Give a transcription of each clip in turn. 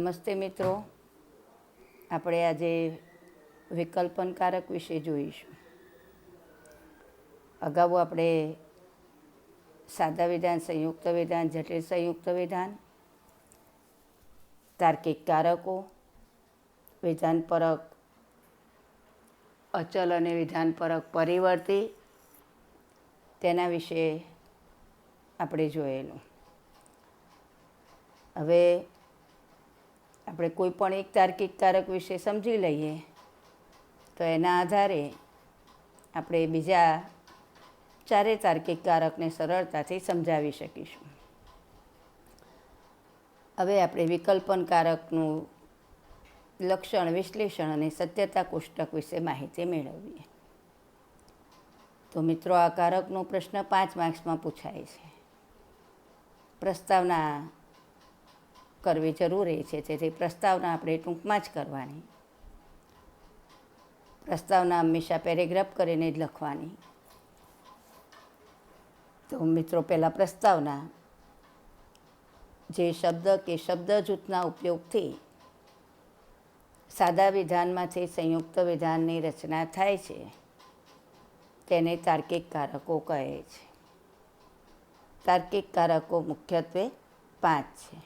નમસ્તે મિત્રો, આપણે આજે વિકલ્પનકારક વિશે જોઈશું. અગાઉ આપણે સાદા વિધાન, સંયુક્ત વિધાન, જટિલ સંયુક્ત વિધાન, તાર્કિક કારકો, વિધાનપરક અચલ અને વિધાનપરક પરિવર્તી તેના વિશે આપણે જોયેલું. હવે આપણે કોઈ પણ એક તાર્કિક કારક વિશે સમજી લઈએ તો એના આધારે આપણે બીજા ચારે તાર્કિક કારકને સરળતાથી સમજાવી શકીશું. હવે આપણે વિકલ્પન કારકનું લક્ષણ, વિશ્લેષણ અને સત્યતા કોષ્ટક વિશે માહિતી મેળવીએ. તો મિત્રો, આ કારકનો પ્રશ્ન 5 માર્ક્સમાં પૂછાય છે. પ્રસ્તાવના કરવી જરૂરી છે, તેથી પ્રસ્તાવના આપણે ટૂંકમાં જ કરવાની. પ્રસ્તાવના હંમેશા પેરેગ્રાફ કરીને જ લખવાની. તો મિત્રો, પહેલાં પ્રસ્તાવના, જે શબ્દ કે શબ્દ જૂથના ઉપયોગથી સાદા વિધાનમાંથી સંયુક્ત વિધાનની રચના થાય છે તેને તાર્કિક કારકો કહે છે. તાર્કિક કારકો મુખ્યત્વે 5 છે: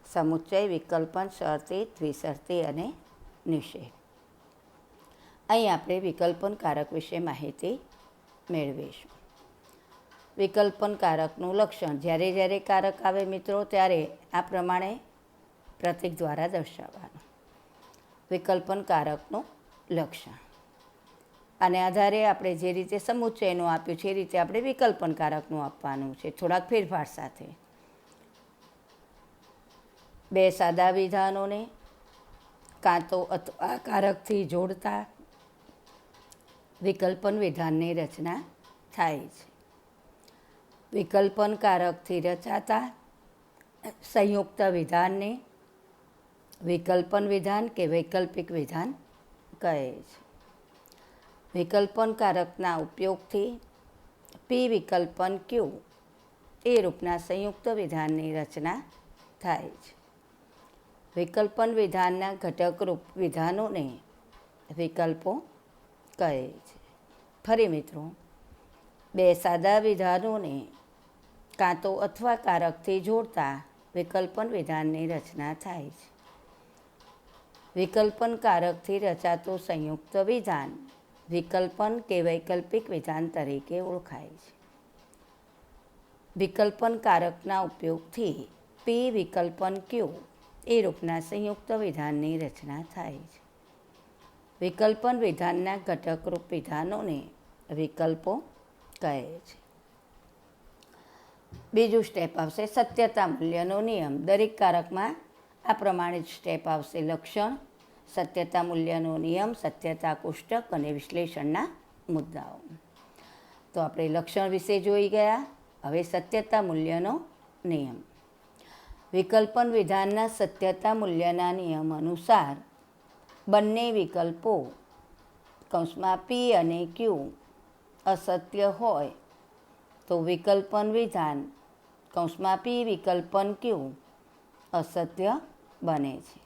સમુચ્ચય, વિકલ્પન, શરતી, દ્વિશરતી અને નિષેધ. અહીં આપણે વિકલ્પન કારક વિશે માહિતી મેળવીશું. વિકલ્પન કારકનું લક્ષણ: જ્યારે જ્યારે કારક આવે મિત્રો, ત્યારે આ પ્રમાણે પ્રતીક દ્વારા દર્શાવવાનું. વિકલ્પન કારકનું લક્ષણ. આને આધારે આપણે જે રીતે સમુચ્ચયનું આપ્યું છે એ રીતે આપણે વિકલ્પન કારકનું આપવાનું છે, થોડાક ફેરફાર સાથે. બે સાદા વિધાનોને કાં તો અથવા કારકથી જોડતા વિકલ્પન વિધાનની રચના થાય છે. વિકલ્પન કારકથી રચાતા સંયુક્ત વિધાનને વિકલ્પન વિધાન કે વૈકલ્પિક વિધાન કહે છે. વિકલ્પન કારકના ઉપયોગથી પી વિકલ્પન ક્યુ એ રૂપના સંયુક્ત વિધાનની રચના થાય છે. વિકલ્પન વિધાનના ઘટકરૂપ વિધાનોને વિકલ્પો કહે છે. ફરી મિત્રો, બે સાદા વિધાનોને કાં તો અથવા કારકથી જોડતા વિકલ્પન વિધાનની રચના થાય છે. વિકલ્પન કારકથી રચાતું સંયુક્ત વિધાન વિકલ્પન કે વૈકલ્પિક વિધાન તરીકે ઓળખાય છે. વિકલ્પન કારકના ઉપયોગથી પી વિકલ્પન ક્યુ એ રૂપના સંયુક્ત વિધાનની રચના થાય છે. વિકલ્પન વિધાનના ઘટકરૂપ વિધાનોને વિકલ્પો કહે છે. બીજું સ્ટેપ આવશે સત્યતા મૂલ્યનો નિયમ. દરેક કારકમાં આ પ્રમાણે જ સ્ટેપ આવશે: લક્ષણ, સત્યતા મૂલ્યનો નિયમ, સત્યતા કોષ્ટક અને વિશ્લેષણના મુદ્દાઓ. તો આપણે લક્ષણ વિશે જોઈ ગયા. હવે સત્યતા મૂલ્યનો નિયમ. વિકલ્પન વિધાનના સત્યતા મૂલ્યના નિયમ અનુસાર બંને વિકલ્પો કૌંસમાં પી અને ક્યુ અસત્ય હોય તો વિકલ્પન વિધાન કૌંસમાં પી વિકલ્પન ક્યુ અસત્ય બને છે.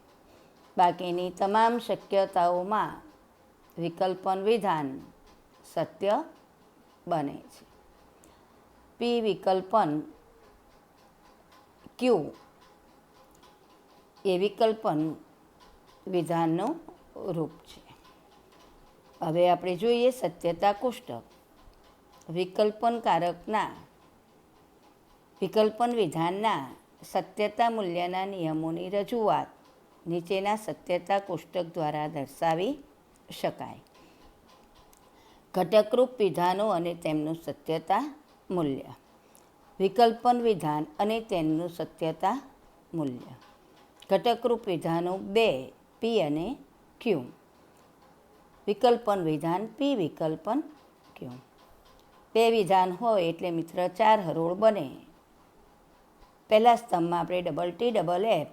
બાકીની તમામ શક્યતાઓમાં વિકલ્પન વિધાન સત્ય બને છે. પી વિકલ્પન ક્યુ એ વિકલ્પન વિધાનનું રૂપ છે. હવે આપણે જોઈએ સત્યતા કોષ્ટક. વિકલ્પન કારકના વિકલ્પન વિધાનના સત્યતા મૂલ્યના નિયમોની રજૂઆત નીચેના સત્યતા કોષ્ટક દ્વારા દર્શાવી શકાય. ઘટકરૂપ વિધાનો અને તેમનું સત્યતા મૂલ્ય. વિકલ્પન વિધાન અને તેમનું સત્યતા મૂલ્ય. ઘટકરૂપ વિધાનો 2 પી અને ક્યુ. વિકલ્પન વિધાન પી વિકલ્પન ક્યુ. 2 વિધાન હોય એટલે મિત્ર 4 હરોળ બને. પહેલા સ્તંભમાં આપણે ડબલ ટી ડબલ એફ,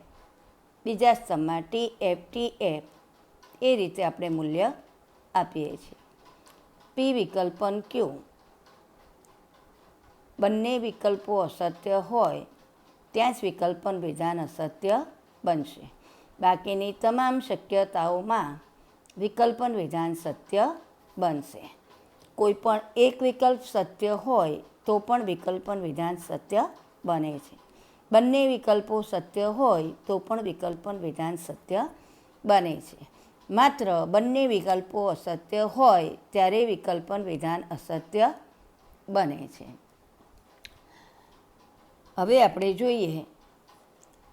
બીજા સ્તંભમાં ટી એફ ટી એફ, એ રીતે આપણે મૂલ્ય આપીએ છીએ. પી વિકલ્પન ક્યુ. બંને વિકલ્પો અસત્ય હોય ત્યાં જ વિકલ્પન વિધાન અસત્ય બનશે. બાકીની તમામ શક્યતાઓમાં વિકલ્પન વિધાન સત્ય બનશે. કોઈ પણ એક વિકલ્પ સત્ય હોય તો પણ વિકલ્પન વિધાન સત્ય બને છે. બંને વિકલ્પો સત્ય હોય તો પણ વિકલ્પન વિધાન સત્ય બને છે. માત્ર બંને વિકલ્પો અસત્ય હોય ત્યારે વિકલ્પન વિધાન અસત્ય બને છે. હવે આપણે જોઈએ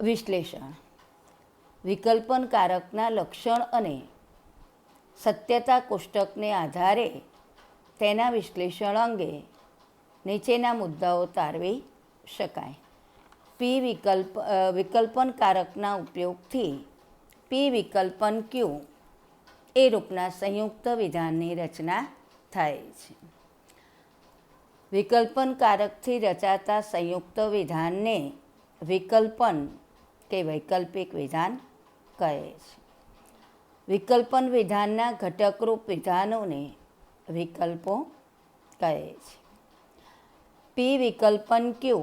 વિશ્લેષણ. વિકલ્પન કારકના લક્ષણ અને સત્યતા કોષ્ટકને આધારે તેના વિશ્લેષણ અંગે નીચેના મુદ્દાઓ તારવી શકાય. વિકલ્પન કારકના ઉપયોગથી પી વિકલ્પન ક્યુ એ રૂપના સંયુક્ત વિધાનની રચના થાય છે. વિકલ્પન કારકથી રચાતા સંયુક્ત વિધાનને વિકલ્પન કે વૈકલ્પિક વિધાન કહે છે. વિકલ્પન વિધાનના ઘટકરૂપ વિધાનોને વિકલ્પો કહે છે. પી વિકલ્પન ક્યુ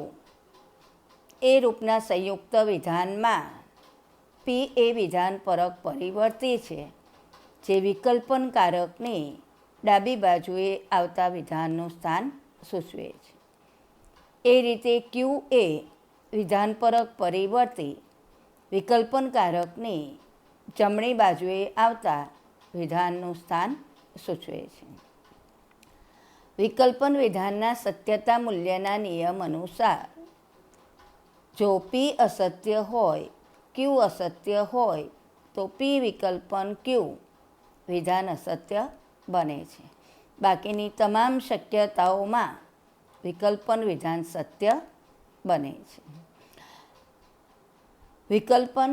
એ રૂપના સંયુક્ત વિધાનમાં પી એ વિધાન પરક પરિવર્તી છે જે વિકલ્પન કારકની ડાબી બાજુએ આવતા વિધાનનું સ્થાન સૂચવે છે. એ રીતે ક્યુ એ વિધાન પરક પરિવર્તી વિકલ્પન કારકની જમણી બાજુએ આવતા વિધાનનું સ્થાન સૂચવે છે. વિકલ્પન વિધાનના સત્યતા મૂલ્યના નિયમ અનુસાર જો પી અસત્ય હોય, ક્યુ અસત્ય હોય તો પી વિકલ્પન ક્યુ વિધાન અસત્ય બને છે. બાકીની તમામ શક્યતાઓમાં વિકલ્પન વિધાન સત્ય બને છે. વિકલ્પન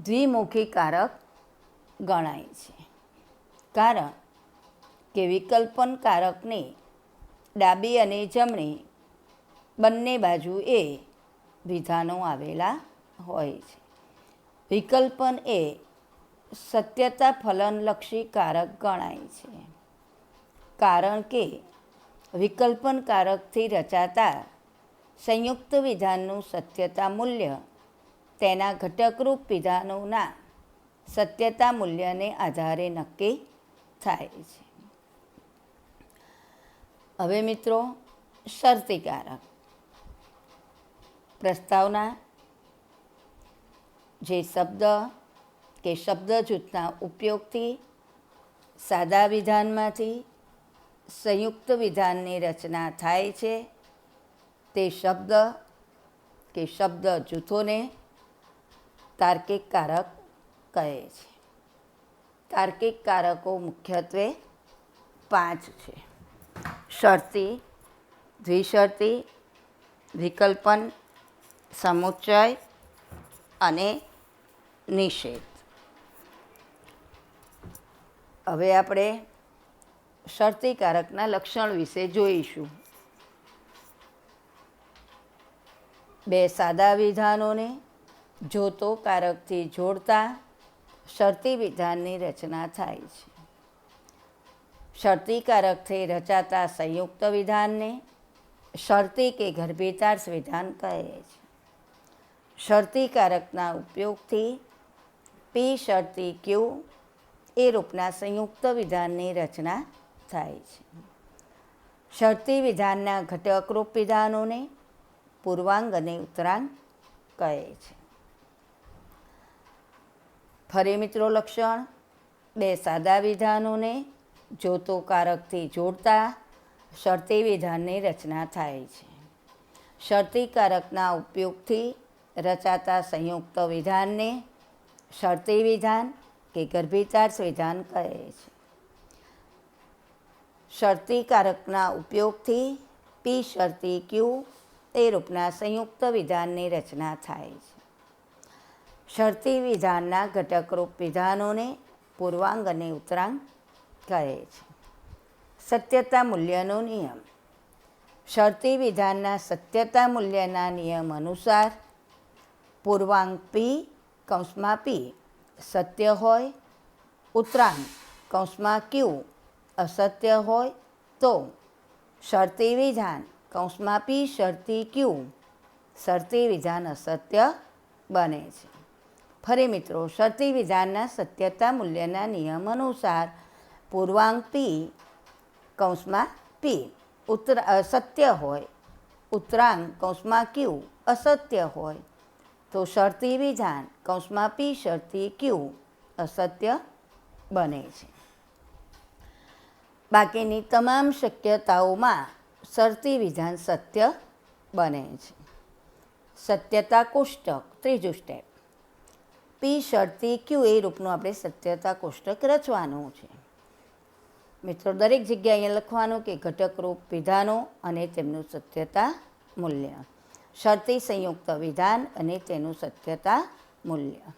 દ્વિમુખી કારક ગણાય છે કારણ કે વિકલ્પન કારકની ડાબી અને જમણી બંને બાજુએ વિધાનો આવેલા હોય છે. વિકલ્પન એ સત્યતા ફલનલક્ષી કારક ગણાય છે કારણ કે વિકલ્પન કારકથી રચાતા સંયુક્ત વિધાનનું સત્યતા મૂલ્ય તેના ઘટકરૂપ વિધાનોના સત્યતા મૂલ્યને આધારે નક્કી થાય છે. હવે મિત્રો, શરતી કારક. પ્રસ્તાવના જે શબ્દ કે શબ્દ જૂથના ઉપયોગથી સાદા વિધાનમાંથી સંયુક્ત વિધાનની રચના થાય છે તે શબ્દ કે શબ્દ જૂથોને તાર્કિક કારક કહે છે. તાર્કિક કારકો મુખ્યત્વે 5 છે: શરતી, દ્વિશરતી, વિકલ્પન, સમુચ્ચય અને નિષેધ. હવે આપણે શરતી કારકના લક્ષણ વિશે જોઈશું. બે સાદા વિધાનોને જોતો કારકથી જોડતા શરતી વિધાનની રચના થાય છે. શરતી કારકથી રચાતા સંયુક્ત વિધાનને શરતી કે ગર્ભિતાર્થ વિધાન કહે છે. શરતી કારકના ઉપયોગથી પી શરતી ક્યુ એ રૂપના સંયુક્ત વિધાનની રચના થાય છે. શરતી વિધાનના ઘટકરૂપ વિધાનોને પૂર્વાંગ અને ઉત્તરાંગ કહે છે. ફરી મિત્રો લક્ષણ: બે સાદા વિધાનોને જોતો કારકથી જોડતા શરતી વિધાનની રચના થાય છે. શરતી કારકના ઉપયોગથી રચાતા સંયુક્ત વિધાનને શરતી વિધાન કે ગર્ભિતાર્થ વિધાન કહે છે. શરતી કારકના ઉપયોગથી પી શરતી ક્યુ એ રૂપના સંયુક્ત વિધાનની રચના થાય છે. શરતી વિધાનના ઘટકરૂપ વિધાનોને પૂર્વાંગ અને ઉત્તરાંગ કહે છે. સત્યતા મૂલ્યનો નિયમ. શરતી વિધાનના સત્યતા મૂલ્યના નિયમ અનુસાર પૂર્વાંગ પી કૌંસમાં પી સત્ય હોય, ઉત્તરાંગ કૌંસમાં ક્યુ અસત્ય હોય તો શરતી વિધાન કૌંસમાં પી શરતી ક્યુ શરતી વિધાન અસત્ય બને છે. ફરી મિત્રો, શરતી વિધાનના સત્યતા મૂલ્યના નિયમ અનુસાર પૂર્વાંક પી કૌંસમાં પી સત્ય હોય, ઉત્તરાંગ કૌંસમાં ક્યુ અસત્ય હોય, તો શરતી વિધાન કૌંસમાં પી શરતી ક્યુ અસત્ય બને છે. બાકીની તમામ શક્યતાઓમાં શરતી વિધાન સત્ય બને છે. સત્યતા કોષ્ટક ત્રીજું સ્ટેપ. પી શરતી ક્યુ એ રૂપનું આપણે સત્યતા કોષ્ટક રચવાનું છે. મિત્રો, દરેક જગ્યાએ અહીંયા લખવાનું કે ઘટકરૂપ વિધાનો અને તેમનું સત્યતા મૂલ્ય. શરતી સંયુક્ત વિધાન અને તેનું સત્યતા મૂલ્ય.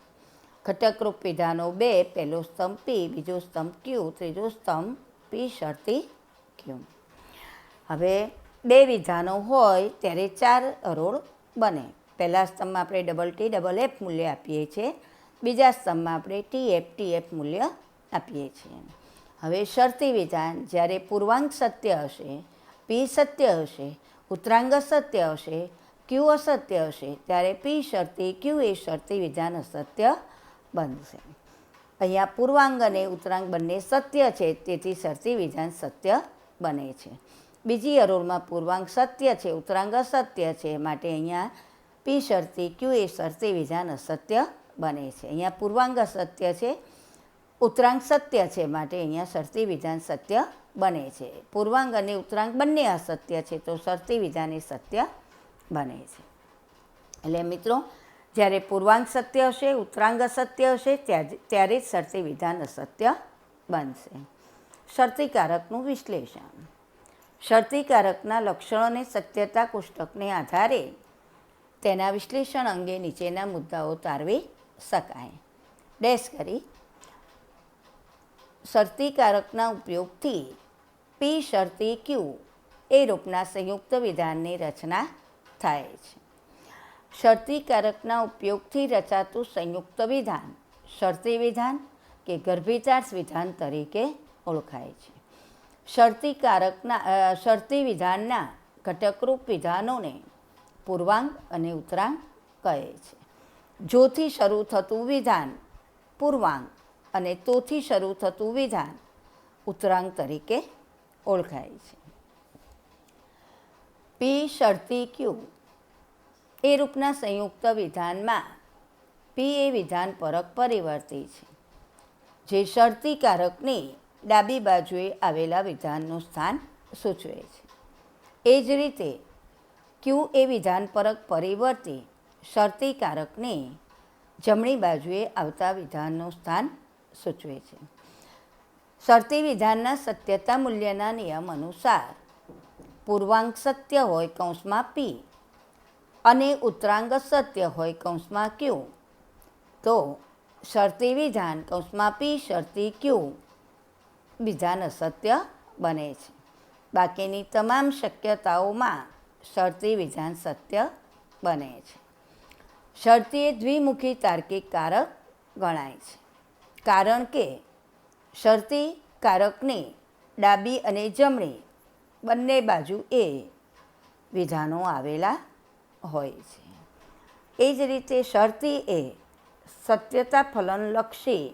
ઘટકરૂપ વિધાનો 2, પહેલો સ્તંભ પી, બીજો સ્તંભ ક્યુ, ત્રીજો સ્તંભ પી શરતી ક્યુ. હવે 2 વિધાનો હોય ત્યારે 4 હરોળ બને. પહેલા સ્તંભમાં આપણે ડબલ ટી ડબલ એફ મૂલ્ય આપીએ છીએ, બીજા સ્તંભમાં આપણે ટી એફ મૂલ્ય આપીએ છીએ. હવે શરતી વિધાન જ્યારે પૂર્વાંક સત્ય હશે, પી સત્ય હશે, ઉત્તરાંગ અસત્ય હશે, ક્યુ અસત્ય હશે, ત્યારે પી શરતી ક્યુ એ શરતી વિધાન અસત્ય બનશે. અહીંયા પૂર્વાંગ અને ઉત્તરાંગ બંને સત્ય છે, તેથી શરતી વિધાન સત્ય બને છે. બીજી હરોળમાં પૂર્વાંક સત્ય છે, ઉત્તરાંગ અસત્ય છે, માટે અહીંયા પી શરતી ક્યુ એ શરતી વિધાન અસત્ય બને છે. અહીંયા પૂર્વાંગ અસત્ય છે, ઉત્તરાંગ સત્ય છે, માટે અહીંયા શરતી વિધાન સત્ય બને છે. પૂર્વાંગ અને ઉત્તરાંગ બંને અસત્ય છે, તો શરતી વિધાન એ સત્ય બને છે. એટલે મિત્રો, જ્યારે પૂર્વાંગ સત્ય હશે, ઉત્તરાંગ અસત્ય હશે, ત્યારે જ શરતી વિધાન અસત્ય બનશે. શરતીકારકનું વિશ્લેષણ. શરતીકારકના લક્ષણોને સત્યતા કોષ્ટકને આધારે તેના વિશ્લેષણ અંગે નીચેના મુદ્દાઓ તારવી શકાય. ડેશ કરી. શરતીકારકના ઉપયોગથી પી શરતી ક્યુ એ રૂપના સંયુક્ત વિધાનની રચના થાય છે. શરતીકારકના ઉપયોગથી રચાતું સંયુક્ત વિધાન શરતી વિધાન કે ગર્ભિતાર્થ વિધાન તરીકે ઓળખાય છે. શરતી વિધાનના ઘટકરૂપ વિધાનોને પૂર્વાંગ અને ઉત્તરાંગ કહે છે. જોથી શરૂ થતું વિધાન પૂર્વાંગ અને તોથી શરૂ થતું વિધાન ઉત્તરાંગ તરીકે ઓળખાય છે. પી શરતી ક્યુ એ રૂપના સંયુક્ત વિધાનમાં પી એ વિધાન પરક પરિવર્તી છે, જે શરતીકારકની ડાબી બાજુએ આવેલા વિધાનનું સ્થાન સૂચવે છે. એ જ રીતે ક્યુ એ વિધાન પરક પરિવર્તી શરતીકારકની જમણી બાજુએ આવતા વિધાનનું સ્થાન સૂચવે છે. શરતી વિધાનના સત્યતા મૂલ્યના નિયમ અનુસાર પૂર્વાંક સત્ય હોય કૌંસમાં પી અને ઉત્તરાંગ સત્ય હોય કૌંસમાં ક્યુ, તો શરતી વિધાન કૌંસમાં પી શરતી ક્યુ વિધાન અસત્ય બને છે. બાકીની તમામ શક્યતાઓમાં શરતી વિધાન સત્ય બને છે. શરતી એ દ્વિમુખી તાર્કિક કારક ગણાય છે, કારણ કે શરતી કારકની ડાબી અને જમણી બંને બાજુ એ વિધાનો આવેલા હોય છે. એ જ રીતે શરતી એ સત્યતા ફલનલક્ષી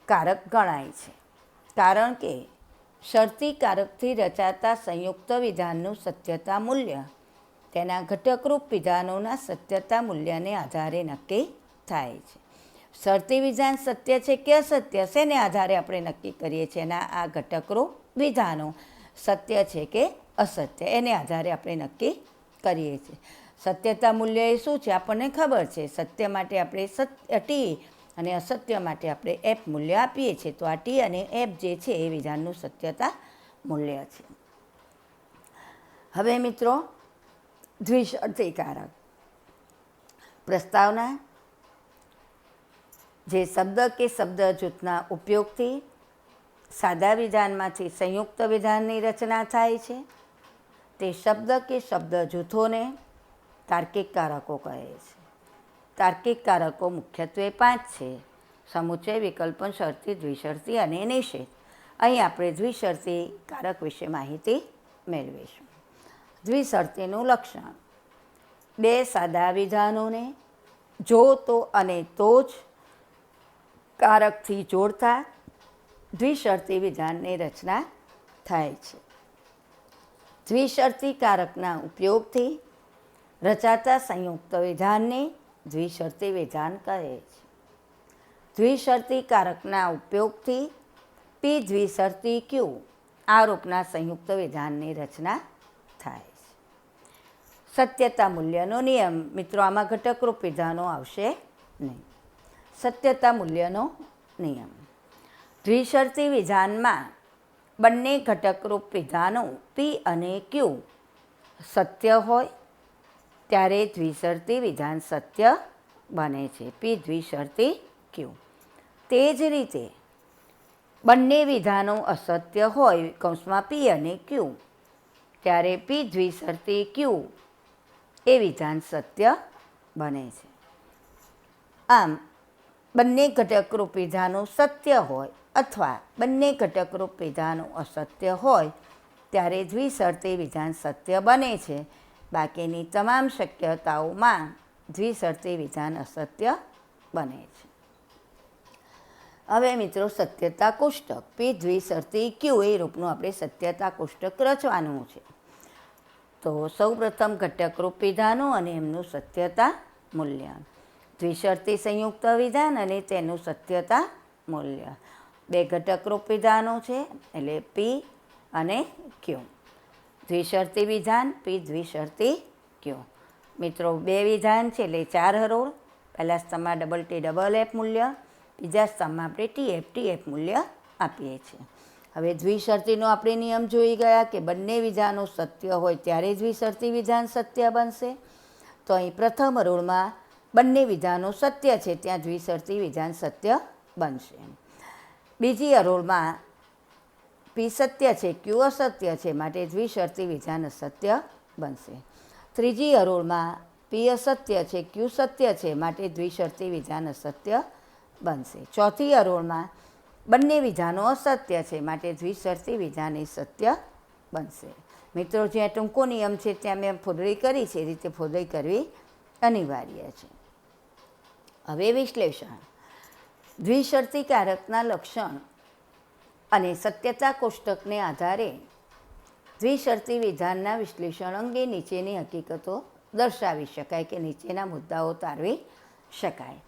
કારક ગણાય છે, કારણ કે શરતી કારકથી રચાતા સંયુક્ત વિધાનનું સત્યતા મૂલ્ય તેના ઘટકરૂપ વિધાનોના સત્યતા મૂલ્યને આધારે નક્કી થાય છે. શરતી વિધાન સત્ય છે કે અસત્ય, શેને આધારે આપણે નક્કી કરીએ છીએ? એના આ ઘટકરૂપ વિધાનો સત્ય છે કે અસત્ય, એને આધારે આપણે નક્કી કરીએ છીએ. સત્યતા મૂલ્ય એ શું છે આપણને ખબર છે. સત્ય માટે આપણે ટી અને અસત્ય માટે આપણે એફ મૂલ્ય આપીએ છીએ, તો આ ટી અને એફ જે છે એ વિધાનનું સત્યતા મૂલ્ય છે. હવે મિત્રો, દ્વિશરતીકારક. પ્રસ્તાવના. જે શબ્દ કે શબ્દ જૂથના ઉપયોગથી સાદા વિધાનમાંથી સંયુક્ત વિધાનની રચના થાય છે, તે શબ્દ કે શબ્દ જૂથોને તાર્કિક કારકો કહે છે. તાર્કિક કારકો મુખ્યત્વે 5 છે: સમુચ્ચય, વિકલ્પન, શરતી, દ્વિશરતી અને નિષેધ. અહીં આપણે દ્વિશરતી કારક વિશે માહિતી જો તો અને તો જ કારકથી જોડતા દ્વિશરતી વિધાનની રચના થાય છે. દ્વિશરતી કારકના ઉપયોગથી રચાતા સંયુક્ત વિધાનને દ્વિશરતી વિધાન કહે છે. દ્વિશરતી કારકના ઉપયોગથી પી દ્વિશરતી ક્યુ આ રૂપના સંયુક્ત વિધાનની રચના થાય છે. સત્યતા મૂલ્યનો નિયમ. મિત્રો, આમાં ઘટકરૂપ વિધાનો આવશે નહીં. સત્યતા મૂલ્યનો નિયમ. દ્વિશરતી વિધાનમાં બંને ઘટકરૂપ વિધાનો પી અને ક્યુ સત્ય હોય ત્યારે દ્વિશરતી વિધાન સત્ય બને છે. પી દ્વિશરતી ક્યુ. તે જ રીતે બંને વિધાનો અસત્ય હોય કૌંસમાં પી અને ક્યુ ત્યારે પી દ્વિશરતી ક્યુ એ વિધાન સત્ય બને છે. આમ બંને ઘટકરૂપ વિધાનો સત્ય હોય અથવા બંને ઘટકરૂપ વિધાનો અસત્ય હોય ત્યારે દ્વિશરતી વિધાન સત્ય બને છે. બાકીની તમામ શક્યતાઓમાં દ્વિશરતી વિધાન અસત્ય બને છે. હવે મિત્રો, સત્યતા કોષ્ટક. પી દ્વિશરતી ક્યુ એ રૂપનું આપણે સત્યતા કોષ્ટક રચવાનું છે. તો સૌપ્રથમ ઘટકરૂપ વિધાનો અને એમનું સત્યતા મૂલ્ય. દ્વિશરતી સંયુક્ત વિધાન અને તેનું સત્યતા મૂલ્ય. બે ઘટકરૂપ વિધાનો છે એટલે પી અને ક્યુ. દ્વિશરતી વિધાન પી દ્વિશરતી ક્યુ. મિત્રો, બે વિધાન છે એટલે 4 હરોળ. પહેલા સ્તંભમાં ડબલ ટી ડબલ એફ મૂલ્ય, બીજા સ્તંભમાં આપણે ટી એફ મૂલ્ય આપીએ છીએ. હવે દ્વિશરતીનો આપણે નિયમ જોઈ ગયા કે બંને વિધાનો સત્ય હોય ત્યારે દ્વિશરતી વિધાન સત્ય બનશે. તો અહીં પ્રથમ હરોળમાં બંને વિધાનો સત્ય છે ત્યાં દ્વિશરતી વિધાન સત્ય બનશે. બીજી હરોળમાં પી સત્ય છે ક્યુ અસત્ય છે માટે દ્વિશરતી વિધાન અસત્ય બનશે. ત્રીજી હરોળમાં પી અસત્ય છે ક્યુ સત્ય છે માટે દ્વિશરતી વિધાન અસત્ય બનશે. ચોથી હરોળમાં બંને વિધાનો અસત્ય છે માટે દ્વિશરતી વિધાન એ સત્ય બનશે. મિત્રો, જ્યાં ટૂંકો નિયમ છે ત્યાં મેં ફોદડી કરી છે એ રીતે ફોદડી કરવી અનિવાર્ય છે. હવે વિશ્લેષણ. દ્વિશરતી કારકના લક્ષણ અને સત્યતા કોષ્ટકને આધારે દ્વિશરતી વિધાનના વિશ્લેષણ અંગે નીચેની હકીકતો દર્શાવી શકાય કે નીચેના મુદ્દાઓ તારવી શકાય.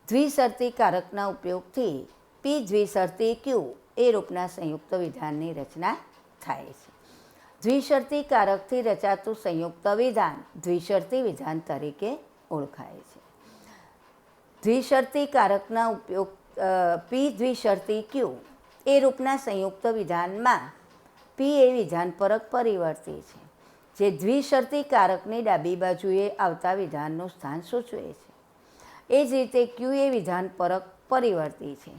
દ્વિશરતી કારકના ઉપયોગથી પી દ્વિશરતી ક્યુ એ રૂપના સંયુક્ત વિધાનની રચના થાય છે. દ્વિશરતી કારકથી રચાતું સંયુક્ત વિધાન દ્વિશરતી વિધાન તરીકે ઓળખાય છે. દ્વિશરતી કારકના ઉપયોગ પી દ્વિશરતી ક્યુ એ રૂપના સંયુક્ત વિધાનમાં પી એ વિધાન પરક પરિવર્તી છે જે દ્વિશરતી કારકની ડાબી બાજુએ આવતા વિધાનનું સ્થાન સૂચવે છે. એ જ રીતે ક્યુ એ વિધાન પરક પરિવર્તી છે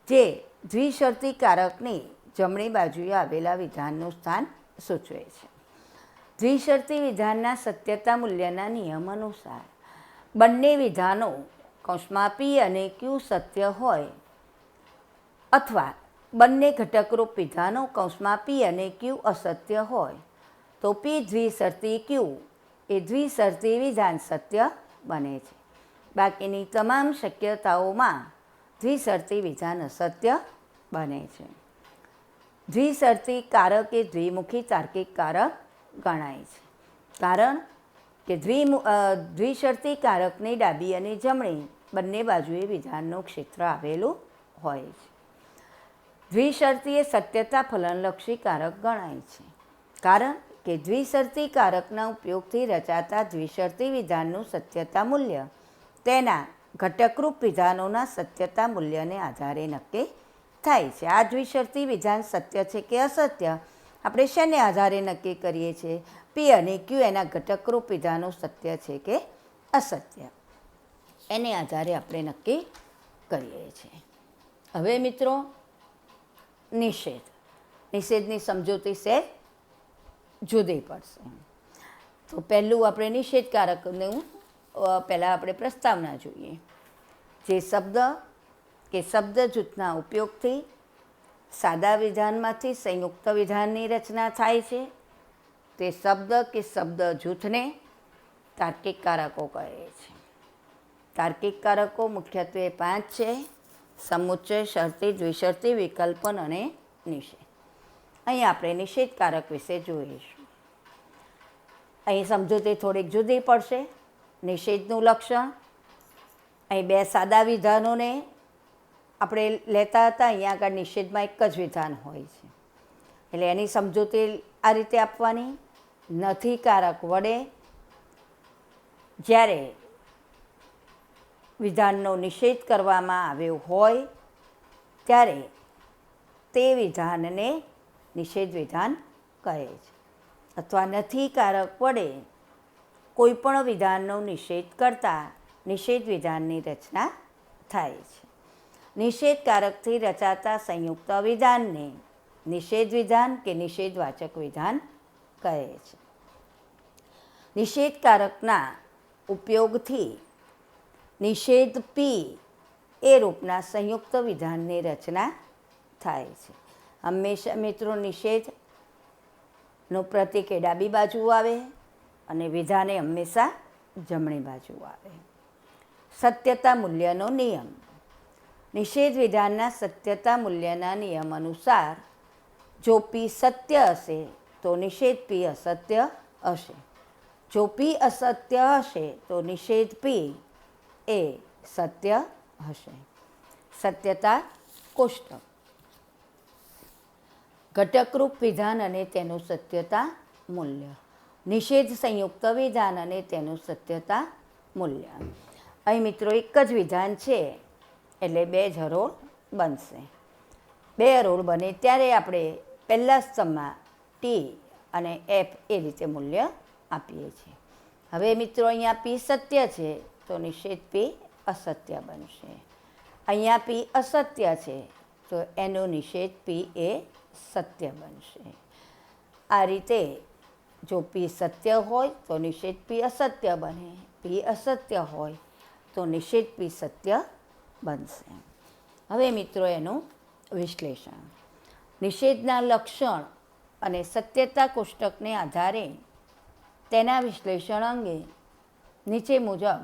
જે દ્વિશરતી કારકની જમણી બાજુએ આવેલા વિધાનનું સ્થાન સૂચવે છે. દ્વિશરતી વિધાનના સત્યતા મૂલ્યના નિયમ અનુસાર બંને વિધાનો કૌંસમાં પી અને ક્યુ સત્ય હોય અથવા બંને ઘટકરૂપ વિધાનો કૌંસમાં પી અને ક્યુ અસત્ય હોય તો પી દ્વિશરતી ક્યુ એ દ્વિશરતી વિધાન સત્ય બને છે. બાકીની તમામ શક્યતાઓમાં દ્વિશરતી વિધાન અસત્ય બને છે. દ્વિશરતી કારક એ દ્વિમુખી તાર્કિક કારક ગણાય છે કારણ કે દ્વિશરતી કારકની ડાબી અને જમણી બંને બાજુએ વિધાનનું ક્ષેત્ર આવેલું હોય છે. દ્વિશરતી એ સત્યતા ફલનલક્ષી કારક ગણાય છે કારણ કે દ્વિશરતી કારકના ઉપયોગથી રચાતા દ્વિશરતી વિધાનનું સત્યતા મૂલ્ય તેના ઘટકરૂપ વિધાનોના સત્યતા મૂલ્યને આધારે નક્કી થાય છે. આ દ્વિશરતી વિધાન સત્ય છે કે અસત્ય આપણે શેને આધારે નક્કી કરીએ છીએ? પી અને ક્યુ એના ઘટકરૂપ વિધાનો સત્ય છે કે અસત્ય એને આધારે આપણે નક્કી કરીએ છીએ. હવે મિત્રો, નિષેધની સમજૂતી છે જુદી પડશે. તો પહેલું આપણે નિષેધકારકનું પહેલાં આપણે પ્રસ્તાવના જોઈએ. જે શબ્દ કે શબ્દ જૂથના ઉપયોગથી સાદા વિધાનમાંથી સંયુક્ત વિધાનની રચના થાય છે તે શબ્દ કે શબ્દ જૂથને તાર્કિક કારકો કહે છે. તાર્કિક કારકો મુખ્યત્વે 5 છે: સમુચ્ચય, શરતી, દ્વિશરતી, વિકલ્પન અને નિષેધ. અહીં આપણે નિષેધકારક વિશે જોઈશું. અહીં સમજૂતી થોડીક જુદી પડશે. નિષેધનું લક્ષણ, અહીં 2 સાદા વિધાનોને આપણે લેતા હતા, અહીંયા આગળ નિષેધમાં એક જ વિધાન હોય છે. એટલે એની સમજૂતી આ રીતે આપવાની: નથી કારક વડે જ્યારે વિધાનનો નિષેધ કરવામાં આવ્યો હોય ત્યારે તે વિધાનને નિષેધ વિધાન કહે છે. અથવા નથી કારક વડે કોઈ પણ વિધાનનો નિષેધ કરતાં નિષેધ વિધાનની રચના થાય છે. નિષેધકારકથી રચાતા સંયુક્ત વિધાનને નિષેધ વિધાન કે નિષેધવાચક વિધાન કહે છે. નિષેધકારકના ઉપયોગથી નિષેધ પી એ રૂપના સંયુક્ત વિધાનની રચના થાય છે. હંમેશા મિત્રો નિષેધનું પ્રતીક એ ડાબી બાજુ આવે અને વિધાન એ હંમેશા જમણી બાજુ આવે. સત્યતા મૂલ્યનો નિયમ. નિષેધ વિધાનના સત્યતા મૂલ્યના નિયમ અનુસાર જો પી સત્ય હશે તો નિષેધ પી અસત્ય હશે. જો પી અસત્ય હશે તો નિષેધ પી એ સત્ય હશે. સત્યતા કોષ્ટક. ઘટકરૂપ વિધાન અને તેનું સત્યતા મૂલ્ય. નિષેધ સંયુક્ત વિધાન અને તેનું સત્યતા મૂલ્ય. અહીં મિત્રો એક જ વિધાન છે એટલે 2 જ હરોળ બનશે. 2 હરોળ બને ત્યારે આપણે પહેલા સ્તંભમાં ટી અને એફ એ રીતે મૂલ્ય આપીએ છીએ. હવે મિત્રો અહીંયા પી સત્ય છે તો નિષેધ પી અસત્ય બનશે. અહીંયા પી અસત્ય છે તો એનો નિષેધ પી એ સત્ય બનશે. આ રીતે જો પી સત્ય હોય તો નિષેધ પી અસત્ય બને. પી અસત્ય હોય તો નિષેધ પી સત્ય બનશે. હવે મિત્રો એનું વિશ્લેષણ. નિષેધના લક્ષણ અને સત્યતા કોષ્ટકને આધારે તેના વિશ્લેષણ અંગે નીચે મુજબ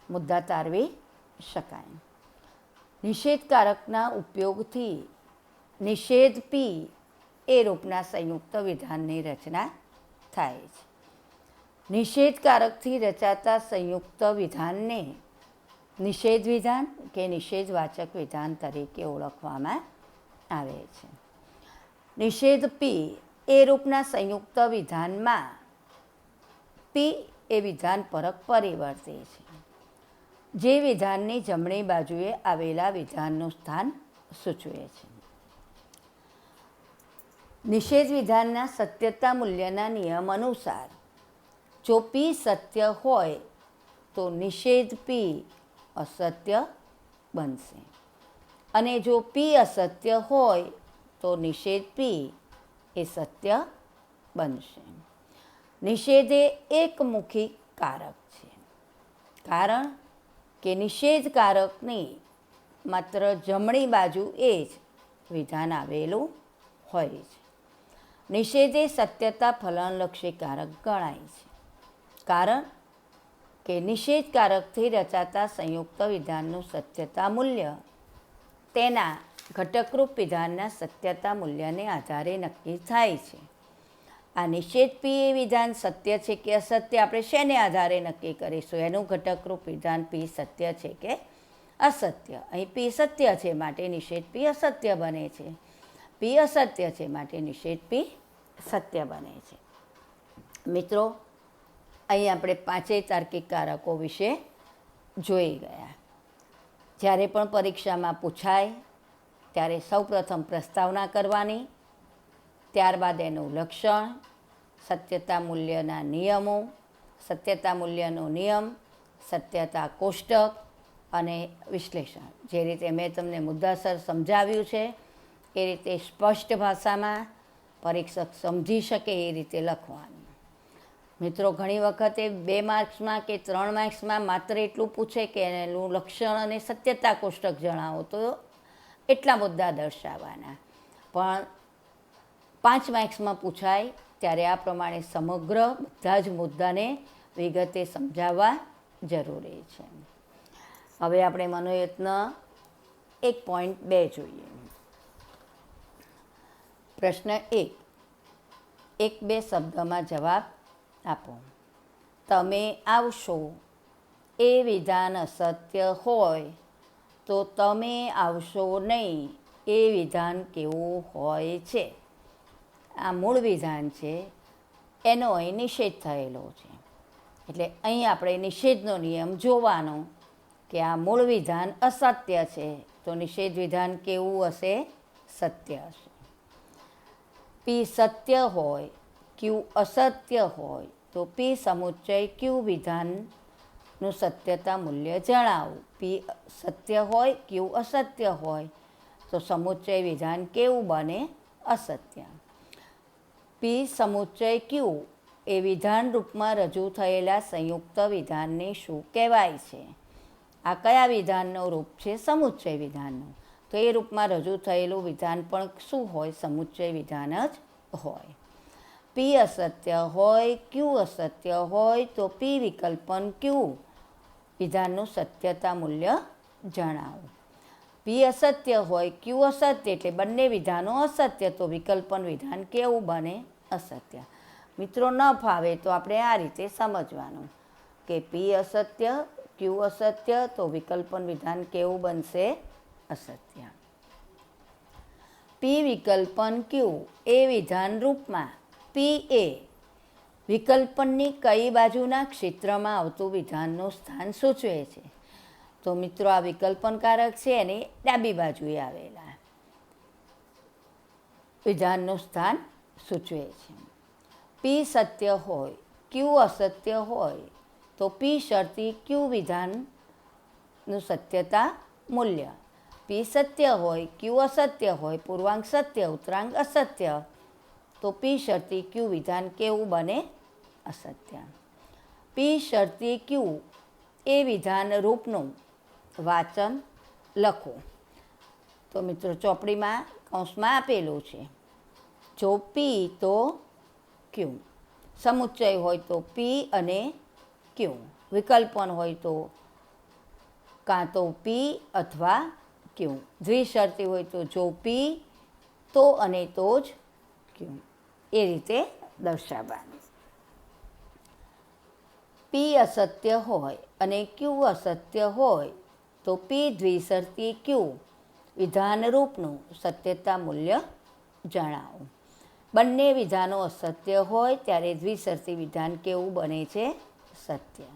મુદ્દા તારવી શકાય. નિષેધકારકના ઉપયોગથી નિષેધ પી એ રૂપના સંયુક્ત વિધાનની રચના થાય છે. નિષેધકારકથી રચાતા સંયુક્ત વિધાનને નિષેધ વિધાન કે નિષેધવાચક વિધાન તરીકે ઓળખવામાં આવે છે. નિષેધ પી એ રૂપના સંયુક્ત વિધાનમાં પી એ વિધાન પરક પરિવર્તે છે, જે વિધાનની જમણી બાજુએ આવેલા વિધાનનું સ્થાન સૂચવે છે. નિષેધ વિધાનના સત્યતા મૂલ્યના નિયમ અનુસાર જો પી સત્ય હોય તો નિષેધ પી અસત્ય બનશે અને જો પી અસત્ય હોય તો નિષેધ પી એ સત્ય બનશે. નિષેધ એ એકમુખી કારક છે, કારણ કે નિષેધકારકની માત્ર જમણી બાજુ એ જ વિધાન આવેલું હોય છે. નિષેધ એ સત્યતા ફલનલક્ષી કારક ગણાય છે, કારણ કે નિષેધકારકથી રચાતા સંયુક્ત વિધાનનું સત્યતા મૂલ્ય તેના ઘટકરૂપ વિધાનના સત્યતા મૂલ્યને આધારે નક્કી થાય છે. આ નિષેધ પી એ વિધાન સત્ય છે કે અસત્ય આપણે શેને આધારે નક્કી કરીશું? એનું ઘટકરૂપ વિધાન પી સત્ય છે કે અસત્ય. અહીં પી સત્ય છે માટે નિષેધ પી અસત્ય બને છે. પી અસત્ય છે માટે નિષેધ પી સત્ય બને છે. મિત્રો, અહીં આપણે 5 તાર્કિક કારકો વિશે જોઈ ગયા. જ્યારે પણ પરીક્ષામાં પૂછાય ત્યારે સૌપ્રથમ પ્રસ્તાવના કરવાની, ત્યારબાદ એનું લક્ષણ, સત્યતા મૂલ્યના નિયમો, સત્યતા મૂલ્યનો નિયમ, સત્યતા કોષ્ટક અને વિશ્લેષણ. જે રીતે મેં તમને મુદ્દાસર સમજાવ્યું છે એ રીતે સ્પષ્ટ ભાષામાં પરીક્ષક સમજી શકે એ રીતે લખવાનું. મિત્રો, ઘણી વખતે 2 માર્ક્સમાં કે 3 માર્ક્સમાં માત્ર એટલું પૂછે કે એનું લક્ષણ અને સત્યતા કોષ્ટક જણાવો, તો એટલા મુદ્દા દર્શાવવાના. પણ 5 માર્ક્સમાં પૂછાય ત્યારે આ પ્રમાણે સમગ્ર બધા જ મુદ્દાને વિગતે સમજાવવા જરૂરી છે. હવે આપણે મનોયત્ન 1.2 જોઈએ. પ્રશ્ન 1. 1-2 શબ્દમાં જવાબ આપો. તમે આવશો એ વિધાન અસત્ય હોય તો તમે આવશો નહીં એ વિધાન કેવું હોય છે? આ મૂળ વિધાન છે, એનો અહીં નિષેધ થયેલો છે. એટલે અહીં આપણે નિષેધનો નિયમ જોવાનો કે આ મૂળ વિધાન અસત્ય છે, તો નિષેધ વિધાન કેવું હશે? સત્ય હશે. પી સત્ય હોય, ક્યુ અસત્ય હોય તો પી સમુચ્ચય ક્યુ વિધાનનું સત્યતા મૂલ્ય જણાવો. પી સત્ય હોય, ક્યુ અસત્ય હોય તો સમુચ્ચય વિધાન કેવું બને? અસત્ય. પી સમુચ્ચય ક્યુ એ વિધાન રૂપમાં રજૂ થયેલા સંયુક્ત વિધાનને શું કહેવાય છે? આ કયા વિધાનનો રૂપ છે? સમુચ્ચય વિધાનનો. તો એ રૂપમાં રજૂ થયેલું વિધાન પણ શું હોય? સમુચ્ચય વિધાન જ હોય. પી અસત્ય હોય, ક્યુ અસત્ય હોય તો પી વિકલ્પન ક્યુ વિધાનનું સત્યતા મૂલ્ય જણાવો. પી અસત્ય હોય, ક્યુ અસત્ય એટલે બંને વિધાનો અસત્ય, તો વિકલ્પન વિધાન કેવું બને? અસત્ય. મિત્રો, ન ફાવે તો આપણે આ રીતે સમજવાનું કે પી અસત્ય, ક્યુ અસત્ય તો વિકલ્પન વિધાન કેવું બનશે? અસત્ય. પી વિકલ્પન ક્યુ એ વિધાન રૂપમાં પી એ વિકલ્પનની કઈ બાજુના ક્ષેત્રમાં આવતું વિધાનનું સ્થાન સૂચવે છે? તો મિત્રો, આ વિકલ્પનકારક છે એની ડાબી બાજુએ આવેલા વિધાનનું સ્થાન સૂચવે છે. પી સત્ય હોય, ક્યુ અસત્ય હોય તો પી શરતી ક્યુ વિધાનનું સત્યતા મૂલ્ય. પી સત્ય હોય, ક્યુ અસત્ય હોય, પૂર્વાંક સત્ય, ઉત્તરાંક અસત્ય તો પી શરતી ક્યુ વિધાન કેવું બને? અસત્ય. પી શરતી ક્યુ એ વિધાન રૂપનું વાચન લખો. તો મિત્રો, ચોપડીમાં કૌંસમાં આપેલું છે. જો પી તો ક્યુ, સમુચ્ચય હોય તો પી અને ક્યુ, વિકલ્પન હોય તો કાં તો પી અથવા ક્યુ, દ્વિશરતી હોય તો જો પી તો અને તો જ ક્યુ, એ રીતે દર્શાવવાનું. પી અસત્ય હોય અને ક્યુ અસત્ય હોય તો પી દ્વિશરતી ક્યુ વિધાનરૂપનું સત્યતા મૂલ્ય જણાવો. બંને વિધાનો અસત્ય હોય ત્યારે દ્વિશરતી વિધાન કેવું બને છે? સત્ય.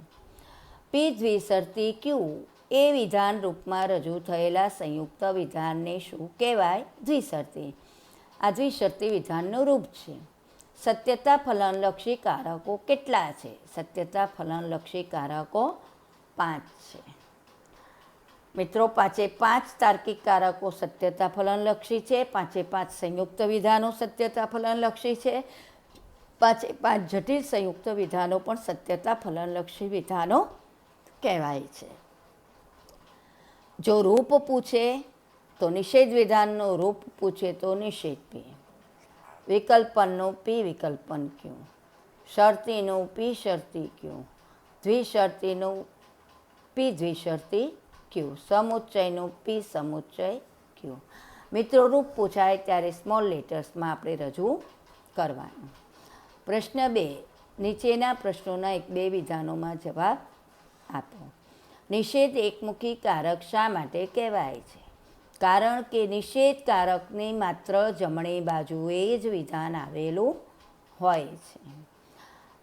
પી દ્વિશરતી ક્યુ એ વિધાન રૂપમાં રજૂ થયેલા સંયુક્ત વિધાનને શું કહેવાય? દ્વિશરતી. આ દ્વિશરતી વિધાનનું રૂપ છે. સત્યતા ફલનલક્ષી કારકો કેટલા છે? સત્યતા ફલનલક્ષી કારકો 5 છે. મિત્રો, 5 તાર્કિક કારકો સત્યતા ફલનલક્ષી છે. 5 સંયુક્ત વિધાનો સત્યતા ફલનલક્ષી છે. 5 જટિલ સંયુક્ત વિધાનો પણ સત્યતા ફલનલક્ષી વિધાનો કહેવાય છે. જો રૂપ પૂછે તો નિષેધ વિધાનનું રૂપ પૂછે તો નિષેધ પી, વિકલ્પનનું પી વિકલ્પન ક્યુ, શરતીનું પી શરતી ક્યુ, દ્વિશરતીનું પી દ્વિશરતી ક્યુ, સમુચ્ચયનું પી સમુચ્ચય ક્યુ. મિત્રો, રૂપ પૂછાય ત્યારે સ્મોલ લેટર્સમાં આપણે રજૂ કરવાનું. પ્રશ્ન 2. નીચેના પ્રશ્નોના 1-2 વિધાનોમાં જવાબ આપો. નિષેધ એકમુખી કારક શા માટે કહેવાય છે? કારણ કે નિષેધ કારકની માત્ર જમણી બાજુએ જ વિધાન આવેલું હોય છે.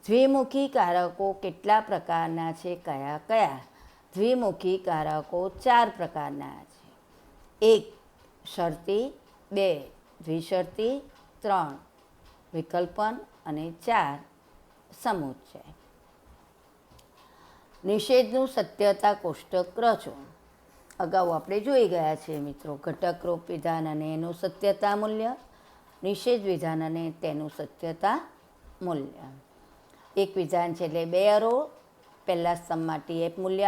દ્વિમુખી કારકો કેટલા પ્રકારના છે? કયા કયા? દ્વિમુખી કારકો 4 પ્રકારના છે. 1 શરતી, 2 દ્વિશરતી, 3 વિકલ્પન અને 4 સમુચ્ચય. નિષેધનું સત્યતા કોષ્ટક રચો. અગાઉ આપણે જોઈ ગયા છીએ મિત્રો, ઘટકરૂપ વિધાન અને એનું સત્યતા મૂલ્ય, નિષેધ વિધાન અને તેનું સત્યતા મૂલ્ય. એક વિધાન છે એટલે 2 રો, પહેલા સ્તંભમાં TF મૂલ્ય